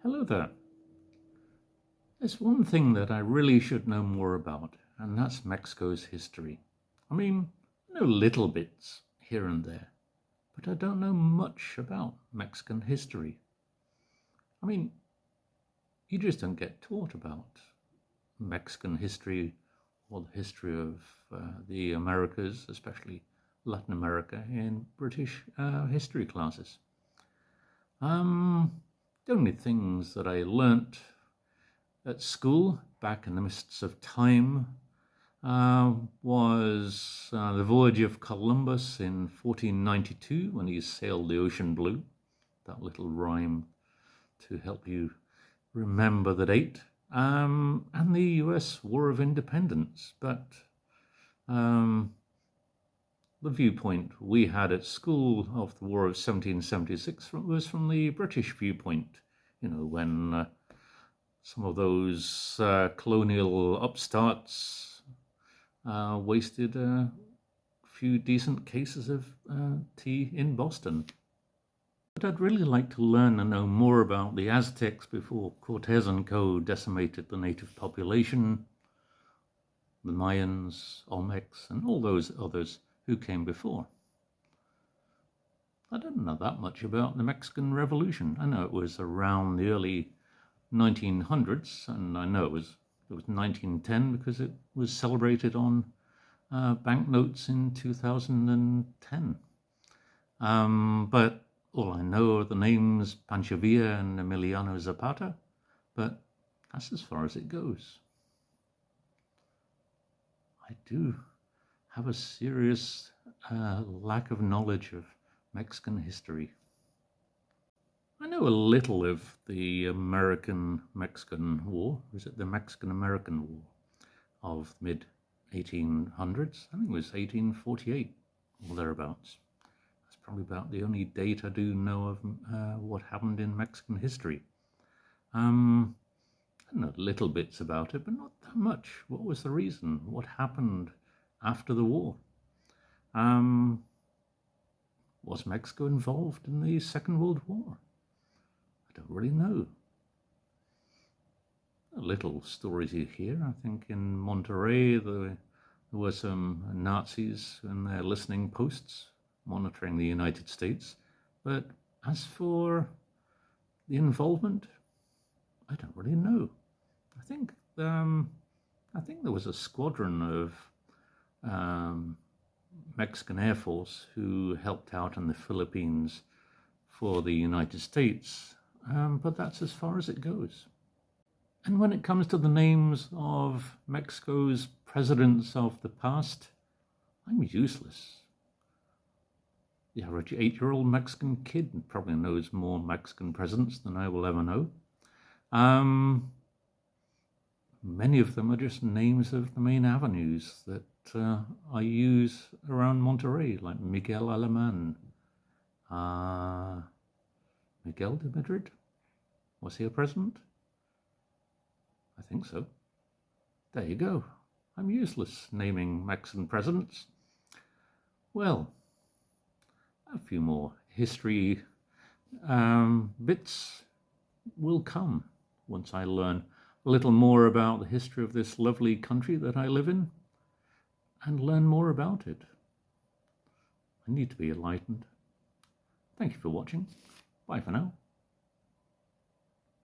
Hello there. There's one thing that I really should know more about, and that's Mexico's history. I mean, I know little bits here and there, but I don't know much about Mexican history. I mean, you just don't get taught about Mexican history or the history of the Americas, especially Latin America, in British history classes. The only things that I learnt at school back in the mists of time was the voyage of Columbus in 1492 when he sailed the ocean blue. That little rhyme to help you remember the date. And the US War of Independence. But the viewpoint we had at school of the War of 1776 was from the British viewpoint, when some of those colonial upstarts wasted a few decent cases of tea in Boston. But I'd really like to learn and know more about the Aztecs before Cortez and co. decimated the native population, the Mayans, Olmecs, and all those others who came before. I don't know that much about the Mexican Revolution. I know it was around the early 1900s, and I know it was 1910 because it was celebrated on banknotes in 2010. But all I know are the names Pancho Villa and Emiliano Zapata, but that's as far as it goes. I do have a serious lack of knowledge of Mexican history. I know a little of the American-Mexican War. Was it the Mexican-American War of mid-1800s? I think it was 1848 or thereabouts. That's probably about the only date I do know of what happened in Mexican history. I know little bits about it, but not that much. What was the reason? What happened after the war? Was Mexico involved in the Second World War? I don't really know. Little stories you hear. I think in Monterrey there were some Nazis in their listening posts monitoring the United States. But as for the involvement, I don't really know. I think there was a squadron of Mexican Air Force who helped out in the Philippines for the United States, but that's as far as it goes. And when it comes to the names of Mexico's presidents of the past, I'm useless. The average 8-year-old Mexican kid probably knows more Mexican presidents than I will ever know. Many of them are just names of the main avenues that I use around Monterrey, like Miguel Alemán. Miguel de Madrid? Was he a president? I think so. There you go. I'm useless naming Mexican presidents. Well, a few more history bits will come once I learn a little more about the history of this lovely country that I live in and learn more about it. I need to be enlightened. Thank you for watching. Bye for now.